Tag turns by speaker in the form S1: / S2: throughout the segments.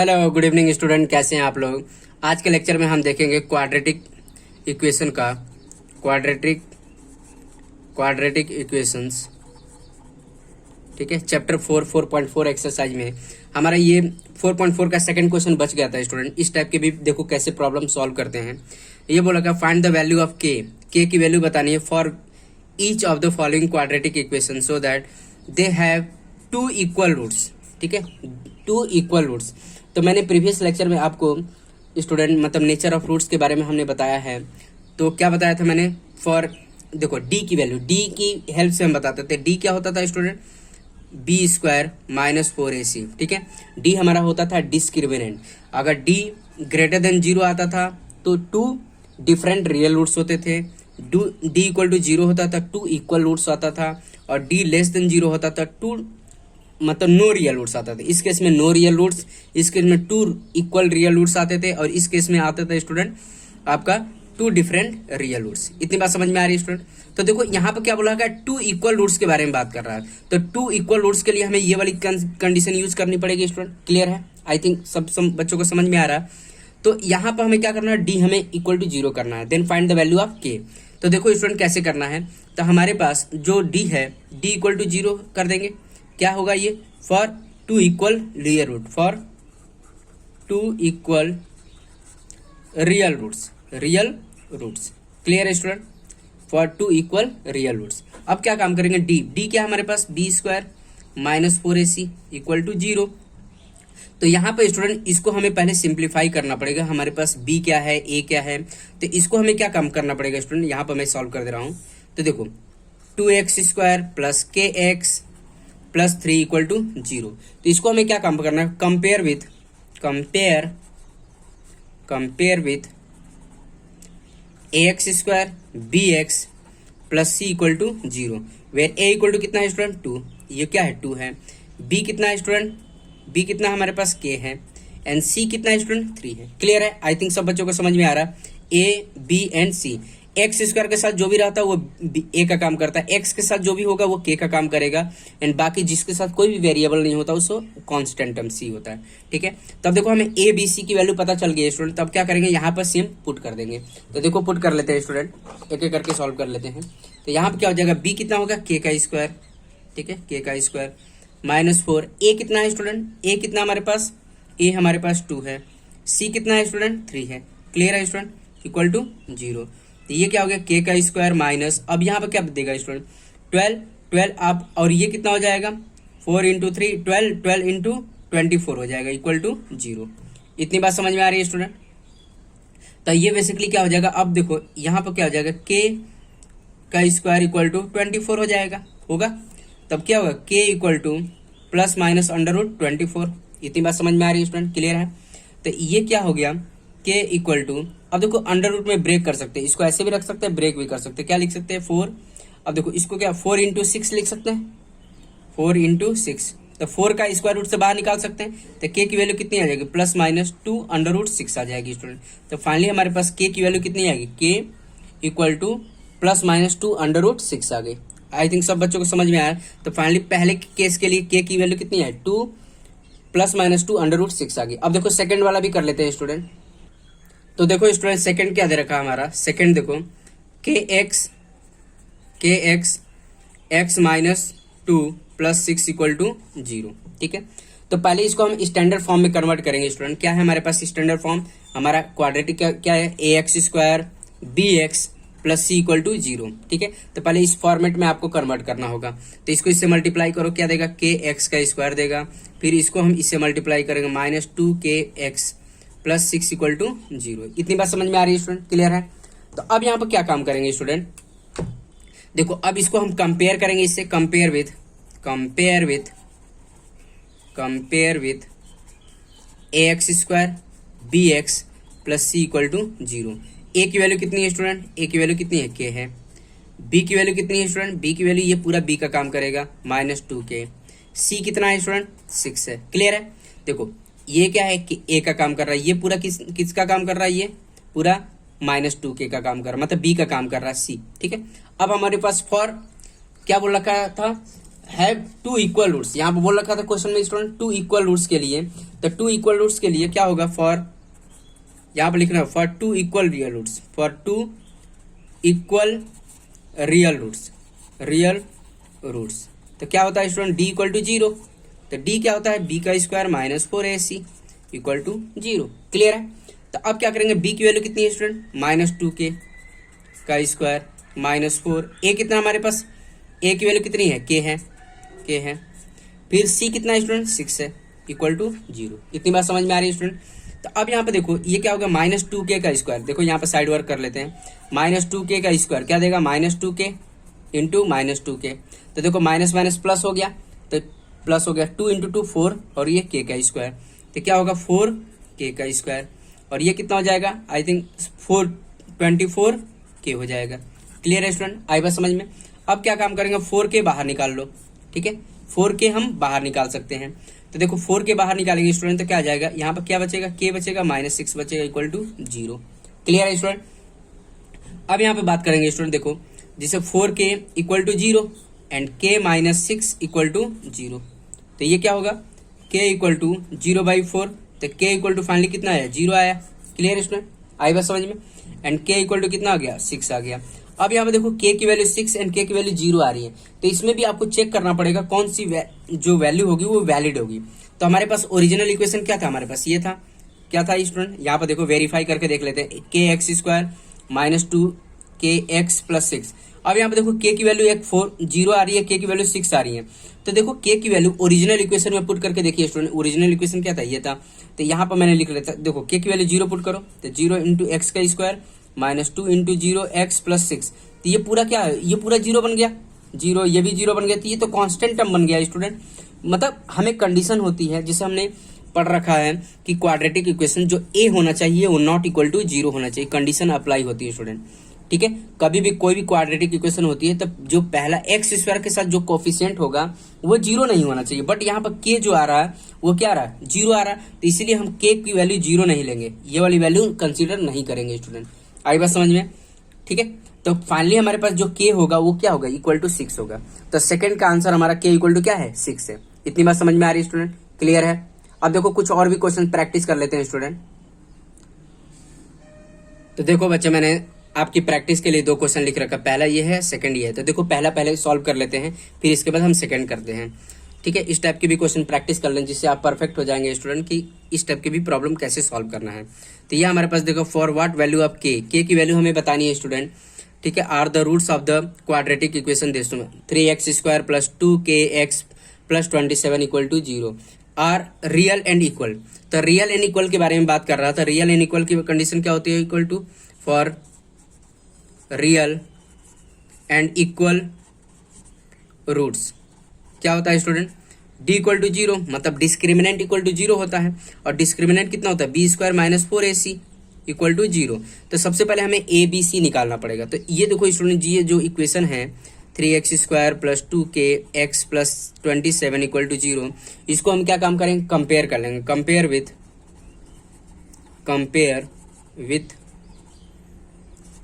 S1: Hello good evening student, कैसे हैं आप लोग। आज के लेक्चर में हम देखेंगे क्वाड्रेटिक इक्वेशन का क्वाड्रेटिक इक्वेशंस। ठीक है, चैप्टर 4.4 एक्सरसाइज में हमारा ये 4.4 का सेकंड क्वेश्चन बच गया था स्टूडेंट। इस टाइप के भी देखो कैसे प्रॉब्लम सॉल्व करते हैं। ये बोला का फाइंड द वैल्यू ऑफ के की वैल्यू बतानी है for each of the following quadratic equation so that they have two equal roots. ठीक है, टू इक्वल रूट्स। तो मैंने प्रीवियस लेक्चर में आपको स्टूडेंट मतलब नेचर ऑफ रूट्स के बारे में हमने बताया है। तो क्या बताया था मैंने, फॉर देखो डी की वैल्यू, डी की हेल्प से हम बताते थे। डी क्या होता था student, B square minus 4ac। ठीक है, डी हमारा होता था डिस्क्रिमिनेंट। अगर डी ग्रेटर देन 0 आता था तो टू डिफरेंट रियल रूट्स होते थे। डी इक्वल टू 0 होता था टू इक्वल रूट्स आता था, और डी लेस देन 0 होता था टू मतलब नो रियल रूट्स आता था। इस केस में नो रियल रूट्स, इस केस में टू इक्वल रियल रूट्स आते थे, और इस केस में आते थे स्टूडेंट आपका टू डिफरेंट रियल रूट्स। इतनी बात समझ में आ रही है स्टूडेंट। तो देखो यहाँ पर क्या बोला है, टू इक्वल रूट्स के बारे में बात कर रहा है। तो टू इक्वल रूट्स के लिए हमें ये वाली कंडीशन यूज करनी पड़ेगी स्टूडेंट। क्लियर है, आई थिंक सब बच्चों को समझ में आ रहा है। तो यहाँ पर हमें क्या करना है, डी हमें इक्वल टू 0 करना है। Then find the value of K. तो देखो स्टूडेंट कैसे करना है, तो हमारे पास जो डी है, डी इक्वल टू 0 कर देंगे। क्या होगा ये, for two equal real root, for two equal real roots. Clear है student, for two equal real roots. अब क्या काम करेंगे, डी क्या हमारे पास, B square minus 4ac equal to 0। तो यहाँ पे स्टूडेंट इसको हमें पहले सिंप्लीफाई करना पड़ेगा। हमारे पास बी क्या है, ए क्या है, तो इसको हमें क्या काम करना पड़ेगा स्टूडेंट, यहाँ पर मैं सॉल्व कर दे रहा हूँ। तो देखो 2x square plus kx plus 3 equal to 0। तो इसको हमें क्या काम करना है, compare with ax square bx plus c equal to 0, where a equal to कितना है स्टूडेंट, 2। ये क्या है, 2 है। b कितना है स्टूडेंट, b कितना हमारे पास k है, एंड c कितना है स्टूडेंट, 3 है। क्लियर है, आई थिंक सब बच्चों को समझ में आ रहा है। a b and c, x square के साथ जो भी रहता है वो ए का काम करता है, एक्स के साथ जो भी होगा वो के का काम करेगा, एंड बाकी जिसके साथ कोई भी वेरिएबल नहीं होता उसको कांस्टेंट टर्म सी होता है। ठीक है, तब देखो हमें ए बी सी की वैल्यू पता चल गई है स्टूडेंट। तब क्या करेंगे, यहाँ पर सेम पुट कर देंगे। तो देखो पुट कर लेते हैं स्टूडेंट, एक एक करके सॉल्व कर लेते हैं। तो यहाँ पर क्या हो जाएगा, बी कितना होगा, के का स्क्वायर। ठीक है, के का स्क्वायर माइनस 4, ए कितना है स्टूडेंट, ए कितना हमारे पास, ए हमारे पास 2 है, सी कितना है स्टूडेंट, 3 है। क्लियर है स्टूडेंट, इक्वल टू 0। तो ये क्या हो गया, के का स्क्वायर माइनस, अब यहाँ पर क्या देगा स्टूडेंट, 12 आप, और ये कितना हो जाएगा 4 इंटू 3 12 इंटू 24 हो जाएगा इक्वल टू 0। इतनी बात समझ में आ रही है स्टूडेंट। तो ये बेसिकली क्या हो जाएगा, अब देखो यहाँ पर क्या हो जाएगा, के का स्क्वायर इक्वल टू 24 हो जाएगा, होगा। तब क्या होगा, K equal to plus minus under root 24। इतनी बात समझ में आ रही है स्टूडेंट, क्लियर है। तो ये क्या हो गया, के इक्वल टू, अब देखो अंडर रूट में ब्रेक कर सकते हैं, इसको ऐसे भी रख सकते हैं, ब्रेक भी कर सकते हैं। क्या लिख सकते हैं, 4। अब देखो इसको क्या 4 इंटू 6 लिख सकते हैं, 4 इंटू 6। तो 4 का स्क्वायर रूट से बाहर निकाल सकते हैं। तो के की वैल्यू कितनी आ जाएगी, प्लस माइनस 2 अंडर रूट 6 आ जाएगी स्टूडेंट। तो फाइनली हमारे पास के की वैल्यू कितनी आएगी, K equal to plus minus 2 under root 6 आ गई। आई थिंक सब बच्चों को समझ में आया। तो फाइनली पहले केस के लिए के की वैल्यू कितनी है, 2 प्लस माइनस 2 अंडर रूट 6 आ गई। अब देखो सेकंड वाला भी कर लेते हैं स्टूडेंट। तो देखो स्टूडेंट सेकंड क्या दे रखा है हमारा, सेकंड देखो के x x minus 2 plus 6 equal to 0। ठीक है, तो पहले इसको हम स्टैंडर्ड फॉर्म में कन्वर्ट करेंगे स्टूडेंट। क्या है हमारे पास स्टैंडर्ड फॉर्म, हमारा क्वाड्रेटिक क्या है, a x square B x plus C equal to 0। ठीक है, तो पहले इस फॉर्मेट में आपको कन्वर्ट करना होगा। तो इसको इससे मल्टीप्लाई करो, क्या देगा, के एक्स का स्क्वायर देगा, फिर इसको हम इससे मल्टीप्लाई करेंगे माइनस 2 के एक्स प्लस 6 इक्वल टू 0। इतनी बात समझ में आ रही है स्टूडेंट, क्लियर है। तो अब यहाँ पर क्या काम करेंगे स्टूडेंट, देखो अब इसको हम कंपेयर करेंगे इससे, compare with A x square B x plus C equal to 0। A की वैल्यू कितनी है स्टूडेंट, ए की वैल्यू कितनी है, के है। बी की वैल्यू कितनी है स्टूडेंट, बी की वैल्यू ये पूरा बी का काम करेगा माइनस 2 के। सी कितना है स्टूडेंट, 6 है। क्लियर है, देखो ये क्या है कि ए का काम कर रहा है, ये पूरा किसका काम कर रहा है, ये पूरा माइनस 2 के का काम कर रहा है, मतलब बी का काम कर रहा है, सी। ठीक है, अब हमारे पास फॉर क्या बोल रखा था, हैव टू इक्वल रूट्स, यहाँ पे बोल रखा था क्वेश्चन में स्टूडेंट टू इक्वल रूट्स के लिए, तो टू इक्वल रूट्स के लिए क्या होगा, फॉर यहाँ पे लिखना for two equal real roots, for two equal real roots, real roots, तो क्या होता है student D equal to zero, तो डी क्या होता है बी का square minus 4ac equal to zero. Clear है। तो अब क्या करेंगे, बी की वैल्यू कितनी है स्टूडेंट, -2k का स्क्वायर -4, ए कितना हमारे पास, ए की वैल्यू कितनी है, के है, फिर सी कितना है स्टूडेंट 6 है इक्वल टू जीरो। इतनी बात समझ में आ रही है स्टूडेंट। तो अब यहाँ पे देखो ये क्या होगा, -2k का स्क्वायर, देखो यहाँ पे साइड वर्क कर लेते हैं, -2k का स्क्वायर क्या देगा, -2k इंटू -2k, तो देखो माइनस माइनस प्लस हो गया, तो प्लस हो गया 2 इंटू 2 4, और ये k का स्क्वायर, तो क्या होगा 4k का स्क्वायर, और ये कितना हो जाएगा, आई थिंक 24k हो जाएगा। क्लियर है स्टूडेंट, आई बात समझ में। अब क्या काम करेंगे, 4k बाहर निकाल लो, ठीक है, 4k हम बाहर निकाल सकते हैं, तो देखो 4k बाहर निकालेंगे स्टूडेंट, तो क्या आ जाएगा, यहाँ पर क्या बचेगा, k बचेगा -6 बचेगा इक्वल टू जीरो। क्लियर है स्टूडेंट। अब यहाँ पे बात करेंगे स्टूडेंट, देखो जिसे 4k equal to zero and k -6 equal to zero, तो ये क्या होगा, k इक्वल टू 0/4, तो k इक्वल टू फाइनली कितना आया, जीरो आया। क्लियर स्टूडेंट, आई बात समझ में। एंड k इक्वल टू कितना आ गया, 6 आ गया। अब यहाँ पे देखो k की वैल्यू 6 एंड k की वैल्यू 0 आ रही है, तो इसमें भी आपको चेक करना पड़ेगा कौन सी जो वैल्यू होगी वो वैलिड होगी। तो हमारे पास ओरिजिनल इक्वेशन क्या था, हमारे पास ये था, क्या था स्टूडेंट, यहाँ पर देखो वेरीफाई करके देख लेते हैं, kx² -2kx + 6। अब यहाँ पे देखो k की वैल्यू 0 आ रही है, k की वैल्यू 6 आ रही है, तो देखो k की वैल्यू ओरिजिनल इक्वेशन में पुट करके देखिए स्टूडेंट, ओरिजिनल इक्वेशन क्या था, ये था, तो यहाँ पर मैंने लिख लेता, देखो k की वैल्यू 0 पुट करो, तो 0 इंटू एक्स का स्क्वायर -2 इंटू 0x + 6, तो ये पूरा क्या है, ये पूरा 0 बन गया, 0 ये भी 0 बन गया, तो ये तो कांस्टेंट टर्म बन गया स्टूडेंट। मतलब हमें कंडीशन होती है जिसे हमने पढ़ रखा है कि क्वाड्रेटिक इक्वेशन जो a होना चाहिए वो नॉट इक्वल टू 0 होना चाहिए, कंडीशन अप्लाई होती है स्टूडेंट। ठीक है, कभी भी कोई भी क्वाड्रेटिक इक्वेशन होती है तब जो पहला एक्स स्क्वायर के साथ जो कोफिशिएंट होगा वो 0 नहीं होना चाहिए, बट यहाँ पर k जो आ रहा है वो क्या आ रहा है, 0 आ रहा है, तो इसीलिए हम k की वैल्यू 0 नहीं लेंगे, ये वाली वैल्यू कंसीडर नहीं करेंगे स्टूडेंट। आई बात समझ में। ठीक है, तो फाइनली हमारे पास जो k होगा वो क्या होगा, इक्वल टू 6 होगा, तो सेकंड का आंसर हमारा k इक्वल टू क्या है, 6 है। इतनी बात समझ में आ रही है स्टूडेंट, क्लियर है। अब देखो कुछ और भी क्वेश्चन प्रैक्टिस कर लेते हैं स्टूडेंट। तो देखो बच्चे मैंने आपकी प्रैक्टिस के लिए 2 क्वेश्चन लिख रखा, पहला ये है, सेकंड ये है, तो देखो पहला पहले सॉल्व कर लेते हैं, फिर इसके बाद हम सेकंड करते हैं। ठीक है, इस टाइप की भी क्वेश्चन प्रैक्टिस कर लें जिससे आप परफेक्ट हो जाएंगे स्टूडेंट कि इस टाइप की भी प्रॉब्लम कैसे सॉल्व करना है। तो ये हमारे पास देखो for what value of k की वैल्यू हमें बतानी है स्टूडेंट। ठीक है, are the roots of the quadratic equation this 3x² + 2kx + 27 equal to 0 are real and equal. तो रियल एंड इक्वल के बारे में बात कर रहा था, रियल एंड इक्वल की कंडीशन क्या होती है, equal to for real and equal roots क्या होता है स्टूडेंट, d इक्वल टू 0, मतलब डिस्क्रिमिनेंट इक्वल टू 0 होता है, और डिस्क्रिमिनेंट कितना होता है, b² - 4ac इक्वल टू 0। तो सबसे पहले हमें a b c निकालना पड़ेगा। तो ये देखो स्टूडेंट जी, ये जो इक्वेशन है 3x² + 2kx + 27 इक्वल टू 0, इसको हम क्या काम करेंगे, कंपेयर कर लेंगे, compare with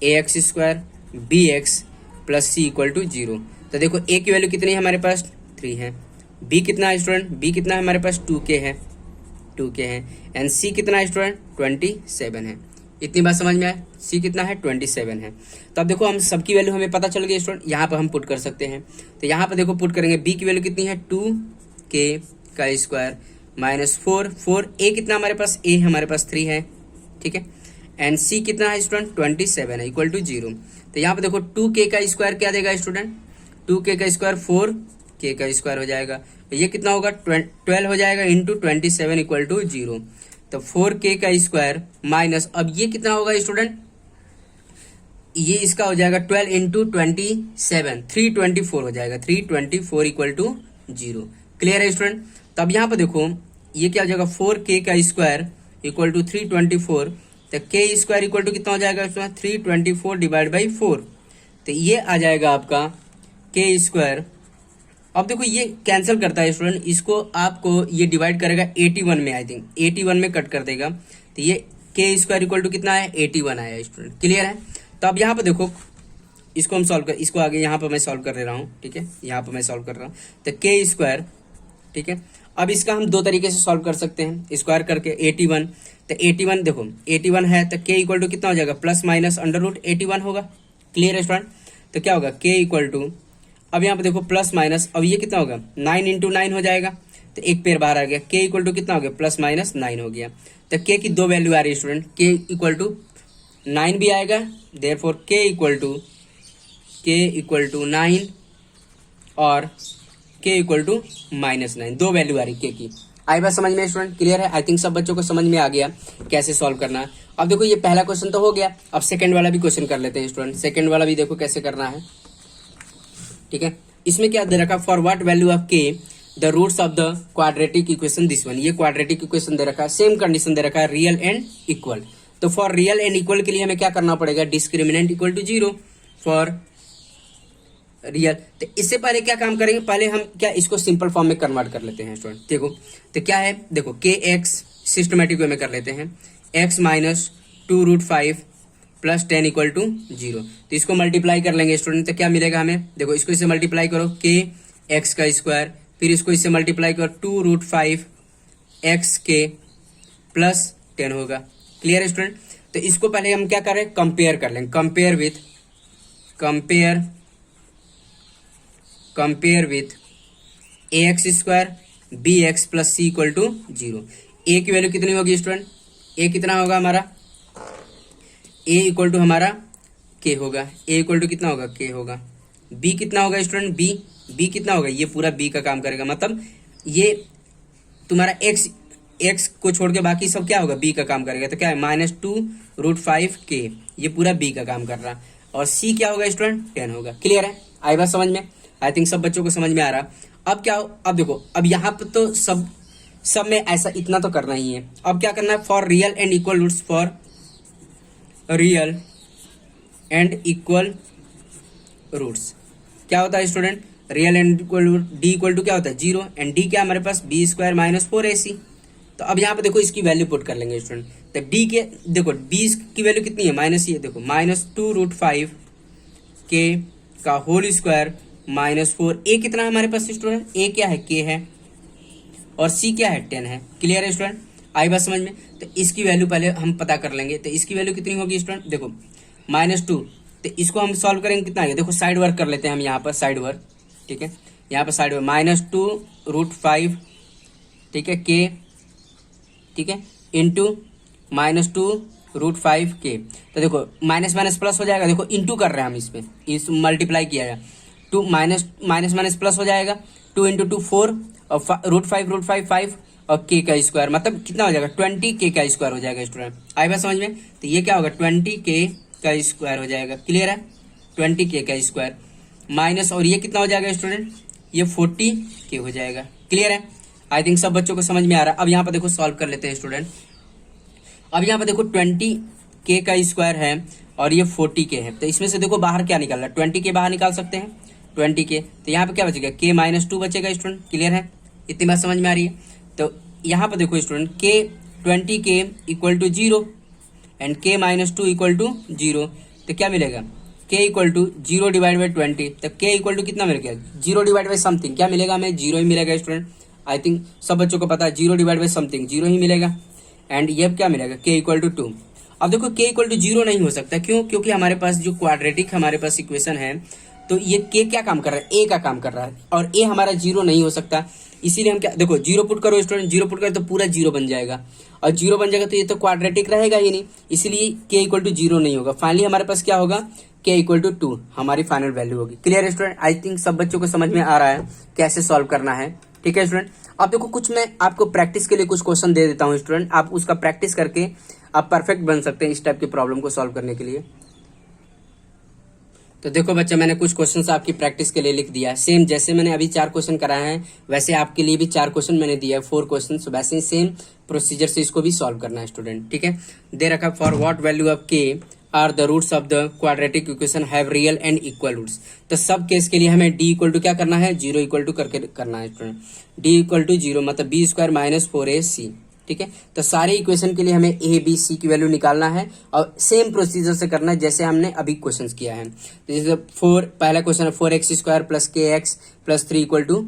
S1: ax² bx + c equal to 0। तो देखो a की वैल्यू कितनी है हमारे पास, 3 है, b कितना है स्टूडेंट, b कितना है हमारे पास 2k है एंड c कितना है स्टूडेंट 27 है। इतनी बात समझ में आए, c कितना है 27 है। तो अब देखो हम सबकी वैल्यू हमें पता चल गई स्टूडेंट, यहाँ पर हम पुट कर सकते हैं। तो यहाँ पर देखो पुट करेंगे, b की वैल्यू कितनी है 2k का स्क्वायर -4 a कितना हमारे पास, a हमारे पास 3 है, ठीक है, एंड c कितना है स्टूडेंट 27 है इक्वल टू 0। तो यहाँ पे देखो 2k का स्क्वायर क्या देगा स्टूडेंट, 2k का स्क्वायर 4k का स्क्वायर हो जाएगा, ये कितना होगा 12 हो जाएगा इंटू 27 इक्वल टू 0। तो 4k का स्क्वायर माइनस, अब ये कितना होगा स्टूडेंट, ये इसका हो जाएगा 12 इंटू 27 324 हो जाएगा, 324 इक्वल टू 0। क्लियर है स्टूडेंट। तो अब यहाँ पे देखो ये क्या हो जाएगा 4k का स्क्वायर इक्वल टू 324, तो k स्क्वायर इक्वल टू कितना हो जाएगा 324 डिवाइड बाई 4, तो ये आ जाएगा आपका k स्क्वायर। अब देखो ये कैंसिल करता है स्टूडेंट, इसको आपको ये डिवाइड करेगा 81 में, आई थिंक 81 में कट कर देगा, तो ये k स्क्वायर इक्वल टू कितना है 81 आया स्टूडेंट। क्लियर है। तो अब यहाँ पे देखो इसको हम सॉल्व कर, इसको आगे यहाँ पर मैं सॉल्व कर दे रहा हूँ, ठीक है, यहाँ पर मैं सॉल्व कर रहा हूँ। तो के स्क्वायर, ठीक है, अब इसका हम दो तरीके से सॉल्व कर सकते हैं, स्क्वायर करके 81। तो 81 देखो 81 है तो के इक्वल टू कितना हो जाएगा, प्लस माइनस अंडर रूट 81 होगा। क्लियर है स्टूडेंट? तो क्या होगा के इक्वल टू, अब यहाँ पे देखो प्लस माइनस, अब ये कितना होगा 9 इंटू 9 हो जाएगा, तो एक पेयर बाहर आ गया, के इक्वल टू कितना हो गया, प्लस माइनस 9 हो गया। तो के की दो वैल्यू आ रही है स्टूडेंट, के इक्वल टू 9 भी आएगा, देयरफॉर के इक्वल टू 9 और के इक्वल टू -9, दो वैल्यू आ रही के की। आई बात समझ में स्टूडेंट? क्लियर है? आई थिंक सब बच्चों को समझ में आ गया कैसे सॉल्व करना है। अब देखो ये पहला क्वेश्चन तो हो गया, अब सेकंड वाला भी क्वेश्चन कर लेते हैं स्टूडेंट। सेकंड वाला भी देखो कैसे करना है, ठीक है। इसमें क्या दे रखा, for what value of K the roots of the quadratic equation this one. ये क्वाड्रेटिक इक्वेशन दे रखा है, सेम कंडीशन दे रखा है, रियल एंड इक्वल। तो फॉर रियल एंड इक्वल के लिए हमें क्या करना पड़ेगा, discriminant equal to 0 for real. तो इससे पहले क्या काम करेंगे, पहले हम क्या इसको सिंपल फॉर्म में कन्वर्ट कर लेते हैं स्टूडेंट। देखो तो क्या है, देखो के एक्स सिस्टमेटिक वे में कर लेते हैं, x minus 2√5 plus 10 equal to 0। तो इसको मल्टीप्लाई कर लेंगे स्टूडेंट, तो क्या मिलेगा हमें, देखो इसको इससे मल्टीप्लाई करो, के एक्स का स्क्वायर, फिर इसको इससे मल्टीप्लाई करो 2√5 एक्स के प्लस 10 होगा। क्लियर है स्टूडेंट? तो इसको पहले हम क्या करें, कंपेयर कर लेंगे, compare with A x square B x plus C equal to 0। A की वैल्यू कितनी होगी स्टूडेंट, ए कितना होगा हमारा, ए इक्वल टू हमारा के होगा, ए इक्वल टू कितना होगा, के होगा। बी कितना होगा स्टूडेंट, बी कितना होगा, ये पूरा बी का काम करेगा, मतलब ये तुम्हारा एक्स को छोड़ के बाकी सब क्या होगा, बी का काम करेगा। तो क्या है, -2√5 के, ये पूरा बी का काम कर रहा, और सी क्या होगा स्टूडेंट, 10 होगा। क्लियर है? आई बात समझ में? आई थिंक सब बच्चों को समझ में आ रहा। अब क्या हो, अब देखो अब यहाँ पर तो सब में ऐसा इतना तो करना ही है। अब क्या करना है, for real and equal roots, for real and equal roots क्या होता है student, real and equal root, D equal to क्या होता है 0, एंड डी क्या हमारे पास बी स्क्वायर माइनस 4ac। तो अब यहाँ पे देखो इसकी वैल्यू पुट कर लेंगे स्टूडेंट। तो डी के देखो बी की वैल्यू कितनी है, माइनस, ये देखो -2√5 के का होल स्क्वायर -4। ए कितना है हमारे पास स्टूडेंट, ए क्या है, के है, और सी क्या है, 10 है। क्लियर है स्टूडेंट? आई बात समझ में? तो इसकी वैल्यू पहले हम पता कर लेंगे। तो इसकी वैल्यू कितनी होगी स्टूडेंट, देखो -2, तो इसको हम सॉल्व करेंगे कितना है, देखो साइड वर्क कर लेते हैं हम यहाँ पर, साइड वर्क, ठीक है, यहाँ पर साइड वर्क -2√5, ठीक है, के, ठीक है, इंटू -2√5 के। तो देखो माइनस माइनस प्लस हो जाएगा, देखो इंटू कर रहे हैं हम इसमें, इस मल्टीप्लाई किया है, 2 माइनस माइनस प्लस हो जाएगा, 2 इंटू 2 4, और √5 5, और के का स्क्वायर, मतलब कितना हो जाएगा 20 के का स्क्वायर हो जाएगा स्टूडेंट। आई बात समझ में? तो ये क्या होगा 20 के का स्क्वायर हो जाएगा। क्लियर है? 20 के का स्क्वायर माइनस, और ये कितना हो जाएगा स्टूडेंट, ये 40 के हो जाएगा। क्लियर है? आई थिंक सब बच्चों को समझ में आ रहा है। अब यहाँ पर देखो सॉल्व कर लेते हैं स्टूडेंट। अब यहाँ पर देखो 20 के का स्क्वायर है और ये 40 के है, तो इसमें से देखो बाहर क्या निकाल रहा है, 20 के बाहर निकाल सकते हैं, 20 के, तो यहाँ पे क्या बचेगा, के -2 बचेगा स्टूडेंट। क्लियर है? इतनी बात समझ में आ रही है? तो यहाँ पर देखो स्टूडेंट, के 20 के इक्वल टू 0 एंड के -2 इक्वल टू 0, तो क्या मिलेगा, के इक्वल टू 0 डिवाइड बाई 20, तो के इक्वल टू कितना मिलेगा, 0 डिवाइड बाई समथिंग, क्या मिलेगा हमें, 0 ही मिलेगा स्टूडेंट। आई थिंक सब बच्चों को पता है 0 डिवाइड बाई समथिंग 0 ही मिलेगा, एंड ये क्या मिलेगा, के इक्वल टू 2। अब देखो के इक्वल टू 0 नहीं हो सकता, क्यों, क्योंकि हमारे पास जो क्वाड्रेटिक हमारे पास इक्वेशन है, तो ये के क्या काम कर रहा है, ए का काम कर रहा है, और ए हमारा 0 नहीं हो सकता। इसीलिए हम क्या, देखो 0 पुट करो स्टूडेंट, 0 पुट करो तो पूरा 0 बन जाएगा, और 0 बन जाएगा तो ये तो क्वाड्रेटिक रहेगा ही नहीं, इसलिए के इक्वल टू 0 नहीं होगा। फाइनली हमारे पास क्या होगा, के इक्वल टू 2 हमारी फाइनल वैल्यू होगी। Clear student? आई थिंक सब बच्चों को समझ में आ रहा है कैसे सॉल्व करना है। ठीक है स्टूडेंट? अब देखो कुछ मैं आपको प्रैक्टिस के लिए कुछ क्वेश्चन दे देता हूँ स्टूडेंट, आप उसका प्रैक्टिस करके आप परफेक्ट बन सकते हैं इस टाइप की प्रॉब्लम को सॉल्व करने के लिए। तो देखो बच्चा, मैंने कुछ क्वेश्चंस आपकी प्रैक्टिस के लिए लिख दिया है। सेम जैसे मैंने अभी 4 क्वेश्चन कराए हैं, वैसे आपके लिए भी 4 क्वेश्चन मैंने दिया है, 4 क्वेश्चन, वैसे ही सेम प्रोसीजर से इसको भी सॉल्व करना है स्टूडेंट। ठीक है? दे रखा for what value of K are the roots of the quadratic equation have real and equal roots. तो सब केस के लिए हमें डी इक्वल टू क्या करना है, 0 इक्वल टू करके करना है स्टूडेंट। डी इक्वल टू 0 मतलब बी स्क्वायर -4ac। ठीक है। तो सारे इक्वेशन के लिए हमें ए बी सी की वैल्यू निकालना है और सेम प्रोसीजर से करना है जैसे हमने अभी क्वेश्चन किया है। तो जैसे पहला क्वेश्चन है 4x² plus kx+3 equal to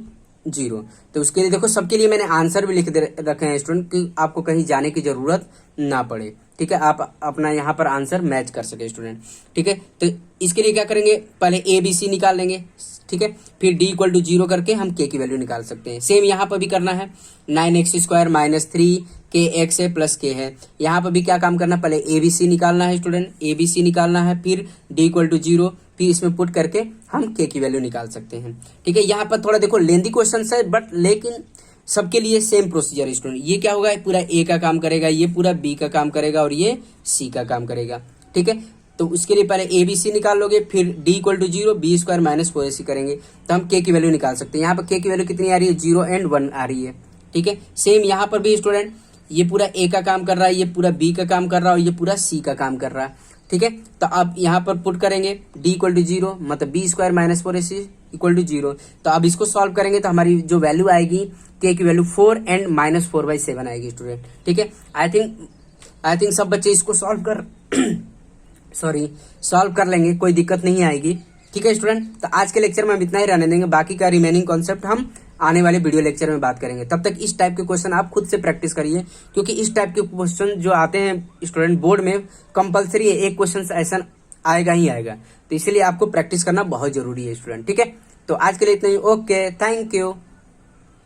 S1: 0। तो उसके लिए देखो सबके लिए मैंने आंसर भी लिख दे रखे हैं स्टूडेंट कि आपको कहीं जाने की जरूरत ना पड़े, ठीक है। आप अपना यहाँ पर आंसर मैच कर सके स्टूडेंट, ठीक है। तो इसके लिए क्या करेंगे, पहले ए बी सी निकाल लेंगे, ठीक है। फिर d इक्वल टू 0 करके हम k की वैल्यू निकाल सकते हैं। सेम यहाँ पर भी करना है, 9x² माइनस 3 kx है प्लस k है। यहाँ पर भी क्या काम करना है, पहले ए बी सी निकालना है स्टूडेंट, ए बी सी निकालना है, फिर d इक्वल टू 0, फिर इसमें पुट करके हम k की वैल्यू निकाल सकते हैं, ठीक है। यहाँ पर थोड़ा देखो लेंथी क्वेश्चन है बट लेकिन सबके लिए सेम प्रोसीजर स्टूडेंट। ये क्या होगा, पूरा ए का काम करेगा, ये पूरा बी का काम करेगा और ये सी का काम करेगा, ठीक है। तो उसके लिए पहले ए बी सी निकाल लोगे, फिर d equal to 0 b² minus 4ac करेंगे तो हम k की वैल्यू निकाल सकते हैं। यहाँ पर k की वैल्यू कितनी आ रही है, 0 और 1 आ रही है, ठीक है। सेम यहाँ पर भी स्टूडेंट ये पूरा a का काम कर रहा है, ये पूरा b का काम कर रहा है और ये पूरा c का काम कर रहा है, ठीक है। तो अब यहाँ पर पुट करेंगे d इक्वल टू 0 मतलब b² minus 4ac equal to 0। तो अब इसको सॉल्व करेंगे तो हमारी जो वैल्यू आएगी k की वैल्यू 4 एंड माइनस 4/7 आएगी स्टूडेंट, ठीक है। आई थिंक सब बच्चे इसको सॉल्व कर लेंगे, कोई दिक्कत नहीं आएगी, ठीक है स्टूडेंट। तो आज के लेक्चर में हम इतना ही रहने देंगे, बाकी का रिमेनिंग कॉन्सेप्ट हम आने वाले वीडियो लेक्चर में बात करेंगे। तब तक इस टाइप के क्वेश्चन आप खुद से प्रैक्टिस करिए, क्योंकि इस टाइप के क्वेश्चन जो आते हैं स्टूडेंट बोर्ड में कंपलसरी है, एक क्वेश्चन ऐसा आएगा ही आएगा, तो इसलिए आपको प्रैक्टिस करना बहुत जरूरी है स्टूडेंट, ठीक है। तो आज के लिए इतना ही, ओके, थैंक यू।